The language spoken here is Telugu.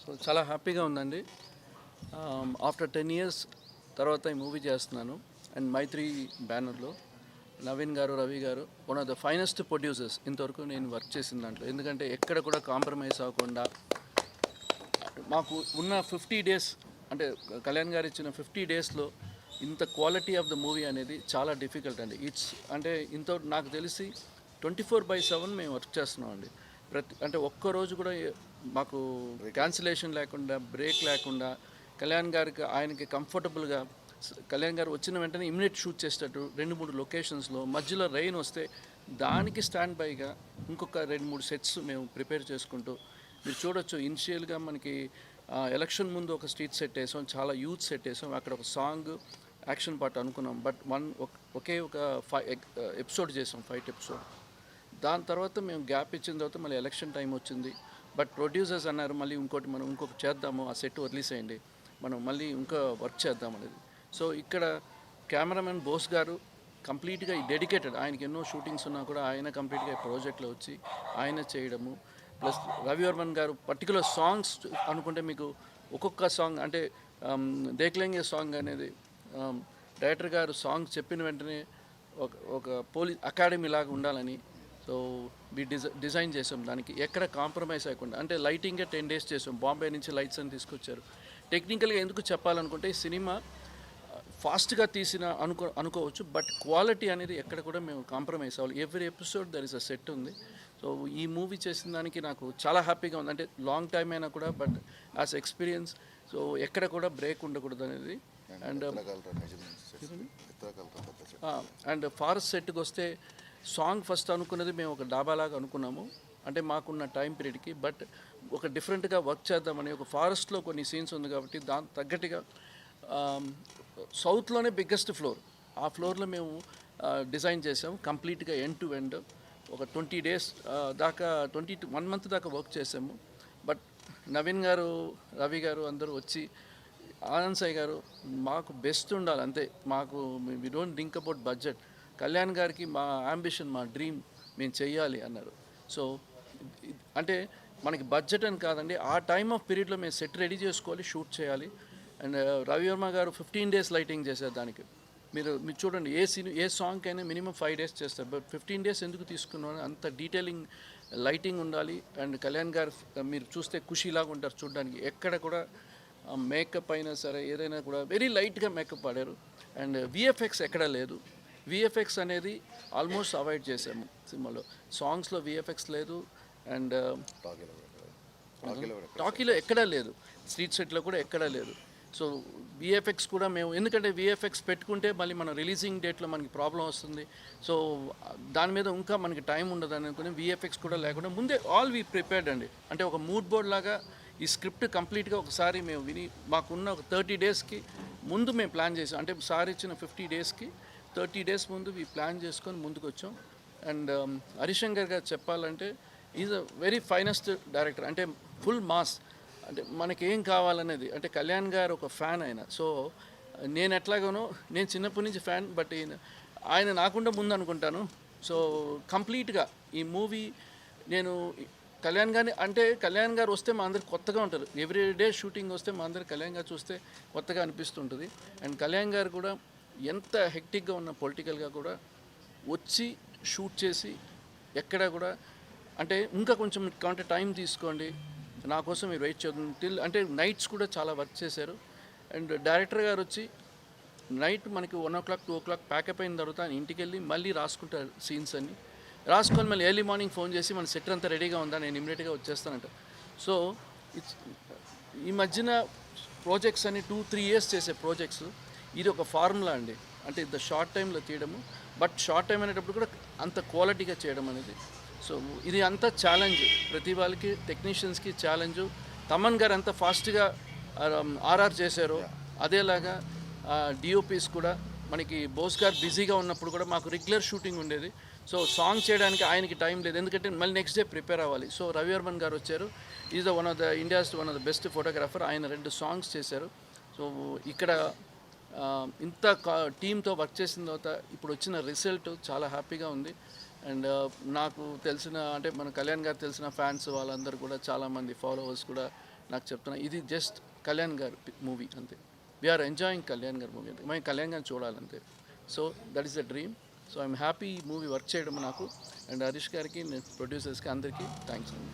నాకు చాలా హ్యాపీగా ఉందండి. ఆఫ్టర్ 10 ఇయర్స్ తర్వాత ఈ మూవీ చేస్తున్నాను. అండ్ మైత్రి బ్యానర్లో నవీన్ గారు, రవి గారు one of the finest producers ఇంతవరకు నేను వర్క్ చేసిన దాంట్లో. ఎందుకంటే ఎక్కడ కూడా కాంప్రమైజ్ అవ్వకుండా మాకు ఉన్న 50 డేస్, అంటే కళ్యాణ్ గారు ఇచ్చిన 50 డేస్లో ఇంత క్వాలిటీ ఆఫ్ ద మూవీ అనేది చాలా డిఫికల్ట్ అండి. అంటే ఇంత నాకు తెలిసి 24/7 మేము వర్క్ చేస్తున్నాం అండి. అంటే ఒక్కరోజు కూడా మాకు క్యాన్సిలేషన్ లేకుండా, బ్రేక్ లేకుండా, కళ్యాణ్ గారికి ఆయనకి కంఫర్టబుల్గా కళ్యాణ్ గారు వచ్చిన వెంటనే ఇమిడియట్ షూట్ చేసేటట్టు 2-3 లొకేషన్స్లో మధ్యలో రెయిన్ వస్తే దానికి స్టాండ్ బైగా ఇంకొక 2-3 సెట్స్ మేము ప్రిపేర్ చేసుకుంటూ మీరు చూడొచ్చు. ఇనిషియల్గా మనకి ఎలక్షన్ ముందు ఒక స్ట్రీట్ సెట్ వేసాం, చాలా యూత్ సెట్ వేసాం, అక్కడ ఒక సాంగ్ యాక్షన్ పార్ట్ అనుకున్నాం. బట్ ఒకే ఒక ఎపిసోడ్ చేసాం, ఫైట్ ఎపిసోడ్. దాని తర్వాత మేము గ్యాప్ ఇచ్చిన తర్వాత మళ్ళీ ఎలక్షన్ టైం వచ్చింది. బట్ ప్రొడ్యూసర్స్ అన్నారు మళ్ళీ మనం ఇంకొక చేద్దాము, ఆ సెట్ వదిలేసేయండి, మనం మళ్ళీ ఇంకా వర్క్ చేద్దాం అనేది. సో ఇక్కడ కెమెరామెన్ బోస్ గారు కంప్లీట్గా డెడికేటెడ్. ఆయనకి ఎన్నో షూటింగ్స్ ఉన్నా కూడా ఆయన కంప్లీట్గా ఈ ప్రాజెక్ట్లో వచ్చి ఆయన చేయడము. ప్లస్ రవివర్మన్ గారు పర్టికులర్ సాంగ్స్ అనుకుంటే మీకు ఒక్కొక్క సాంగ్ అంటే దేఖ్లేంగే సాంగ్ అనేది డైరెక్టర్ గారు సాంగ్ చెప్పిన వెంటనే ఒక పోలీస్ అకాడమీ లాగా ఉండాలని సో డిజైన్ చేసాం. దానికి ఎక్కడ కాంప్రమైజ్ అవ్వకుండా, అంటే లైటింగే 10 డేస్ చేసాం. బాంబే నుంచి లైట్స్ అని తీసుకొచ్చారు. టెక్నికల్గా ఎందుకు చెప్పాలనుకుంటే ఈ సినిమా ఫాస్ట్గా తీసిన అనుకోవచ్చు, బట్ క్వాలిటీ అనేది ఎక్కడ కూడా మేము కాంప్రమైజ్ అవ్వాలి. Every episode there is a set ఉంది. సో ఈ మూవీ చేసిన దానికి నాకు చాలా హ్యాపీగా ఉంది. అంటే లాంగ్ టైం అయినా కూడా, బట్ యాజ్ ఎక్స్పీరియన్స్ సో ఎక్కడ కూడా బ్రేక్ ఉండకూడదు అనేది. అండ్ ఫారెస్ట్ సెట్కి వస్తే సాంగ్ ఫస్ట్ అనుకున్నది మేము ఒక డాబాలాగా అనుకున్నాము, అంటే మాకున్న టైం పీరియడ్కి. బట్ ఒక డిఫరెంట్గా వర్క్ చేద్దామని ఒక ఫారెస్ట్లో కొన్ని సీన్స్ ఉంది కాబట్టి దానికి తగ్గట్టుగా సౌత్లోనే బిగ్గెస్ట్ ఫ్లోర్, ఆ ఫ్లోర్లో మేము డిజైన్ చేసాము కంప్లీట్గా ఎండ్ టు ఎండ్. ఒక 20 డేస్ దాకా 1 మంత్ దాకా వర్క్ చేసాము. బట్ నవీన్ గారు, రవి గారు అందరూ వచ్చి, ఆనంద్ సాయి గారు మాకు బెస్ట్ ఉండాలి అంతే, మాకు we don't think about budget, Kalyan గారికి మా అంబిషన్, మా డ్రీమ్ మేము చెయ్యాలి అన్నారు. సో అంటే మనకి బడ్జెట్ అని కాదండి, ఆ టైమ్ ఆఫ్ పీరియడ్లో మేము సెట్ రెడీ చేసుకోవాలి, షూట్ చేయాలి. అండ్ రవివర్మ గారు 15 డేస్ లైటింగ్ చేశారు దానికి. మీరు చూడండి, ఏ సాంగ్ అయినా మినిమం 5 డేస్ చేస్తారు, బట్ 15 డేస్ ఎందుకు తీసుకున్నాను, అంత డీటెయిలింగ్ లైటింగ్ ఉండాలి. అండ్ కళ్యాణ్ గారు మీరు చూస్తే ఖుషీలాగా ఉంటారు చూడడానికి. ఎక్కడ కూడా మేకప్ అయినా సరే ఏదైనా కూడా వెరీ లైట్గా మేకప్ ఆడారు. అండ్ విఎఫ్ఎక్స్ ఎక్కడా లేదు. విఎఫ్ఎక్స్ అనేది ఆల్మోస్ట్ అవాయిడ్ చేసాము సినిమాలో. సాంగ్స్లో విఎఫ్ఎక్స్ లేదు, అండ్ టాకీలో ఎక్కడా లేదు, స్ట్రీట్ సెట్లో కూడా ఎక్కడా లేదు. సో విఎఫ్ఎక్స్ కూడా మేము, ఎందుకంటే విఎఫ్ఎక్స్ పెట్టుకుంటే మళ్ళీ మన రిలీజింగ్ డేట్లో మనకి ప్రాబ్లం వస్తుంది. సో దాని మీద ఇంకా మనకి టైం ఉండదు అనుకుని విఎఫ్ఎక్స్ కూడా లేకుండా ముందే ఆల్ వీ ప్రిపేర్డ్ అండి. అంటే ఒక మూడ్ బోర్డ్ లాగా ఈ స్క్రిప్ట్ కంప్లీట్గా ఒకసారి మేము విని, మాకున్న ఒక 30 డేస్కి ముందు మేము ప్లాన్ చేసాం. అంటే సార్ ఇచ్చిన 50 డేస్కి 30 డేస్ ముందు ప్లాన్ చేసుకొని ముందుకు వచ్చాం. అండ్ హరిశంకర్ గారు చెప్పాలంటే is a very finest director. అంటే ఫుల్ మాస్, అంటే మనకేం కావాలనేది. అంటే కళ్యాణ్ గారు ఒక ఫ్యాన్ ఆయన. సో నేను ఎట్లాగానో, నేను చిన్నప్పటి నుంచి ఫ్యాన్, బట్ ఆయన నాకుండా ముందు అనుకుంటాను. సో కంప్లీట్గా ఈ మూవీ నేను కళ్యాణ్ గారిని, అంటే కళ్యాణ్ గారు వస్తే మా అందరికి కొత్తగా ఉంటారు. ఎవ్రీ డే షూటింగ్ వస్తే మా అందరికి కళ్యాణ్ గారు చూస్తే కొత్తగా అనిపిస్తుంటుంది. అండ్ కళ్యాణ్ గారు కూడా ఎంత హెక్టిక్గా ఉన్న పొలిటికల్గా కూడా వచ్చి షూట్ చేసి ఎక్కడ కూడా, అంటే ఇంకా కొంచెం కావాలంటే టైం తీసుకోండి, నా కోసం మీరు వెయిట్ చేద్దాం అంటే నైట్స్ కూడా చాలా వర్క్ చేశారు. అండ్ డైరెక్టర్ గారు వచ్చి నైట్ మనకి 1 o'clock 2 o'clock ప్యాకప్ అయిన తర్వాత ఇంటికి వెళ్ళి మళ్ళీ రాసుకుంటారు సీన్స్ అన్ని. రాసుకొని మళ్ళీ ఎర్లీ మార్నింగ్ ఫోన్ చేసి మన సెట్ అంతా రెడీగా ఉందా, నేను ఇమీడియట్గా వచ్చేస్తానంట. సో ఈ మధ్యన ప్రాజెక్ట్స్ అన్ని 2-3 years చేసే ప్రాజెక్ట్స్, ఇది ఒక ఫార్ములా అండి. అంటే ఇంత షార్ట్ టైంలో తీయడము, బట్ షార్ట్ టైం అనేటప్పుడు కూడా అంత క్వాలిటీగా చేయడం అనేది. సో ఇది అంతా ఛాలెంజ్, ప్రతి వాళ్ళకి టెక్నీషియన్స్కి ఛాలెంజు. తమన్ గారు ఎంత ఫాస్ట్గా ఆర్ఆర్ చేశారో అదేలాగా డిఓపీస్ కూడా మనకి బోస్ గారు బిజీగా ఉన్నప్పుడు కూడా మాకు రెగ్యులర్ షూటింగ్ ఉండేది. సో సాంగ్ చేయడానికి ఆయనకి టైం లేదు, ఎందుకంటే మళ్ళీ నెక్స్ట్ డే ప్రిపేర్ అవ్వాలి. సో రవివర్మన్ గారు వచ్చారు, is one of the India's one of the best photographer. ఆయన 2 సాంగ్స్ చేశారు. సో ఇక్కడ ఇంత టీంతో వర్క్ చేసిన తర్వాత ఇప్పుడు వచ్చిన రిజల్ట్ చాలా హ్యాపీగా ఉంది. అండ్ నాకు తెలిసిన, అంటే మన కళ్యాణ్ గారు తెలిసిన ఫ్యాన్స్ వాళ్ళందరూ కూడా చాలామంది ఫాలోవర్స్ కూడా నాకు చెప్తున్నా ఇది జస్ట్ కళ్యాణ్ గారి మూవీ అంతే. వీఆర్ ఎంజాయింగ్ కళ్యాణ్ గారి మూవీ అంతే. మేము కళ్యాణ్ గారిని చూడాలంతే. So that is the dream. So I'm happy ఈ మూవీ వర్క్ చేయడం నాకు. అండ్ హరీష్ గారికి, ప్రొడ్యూసర్స్కి అందరికీ థ్యాంక్స్ అండి.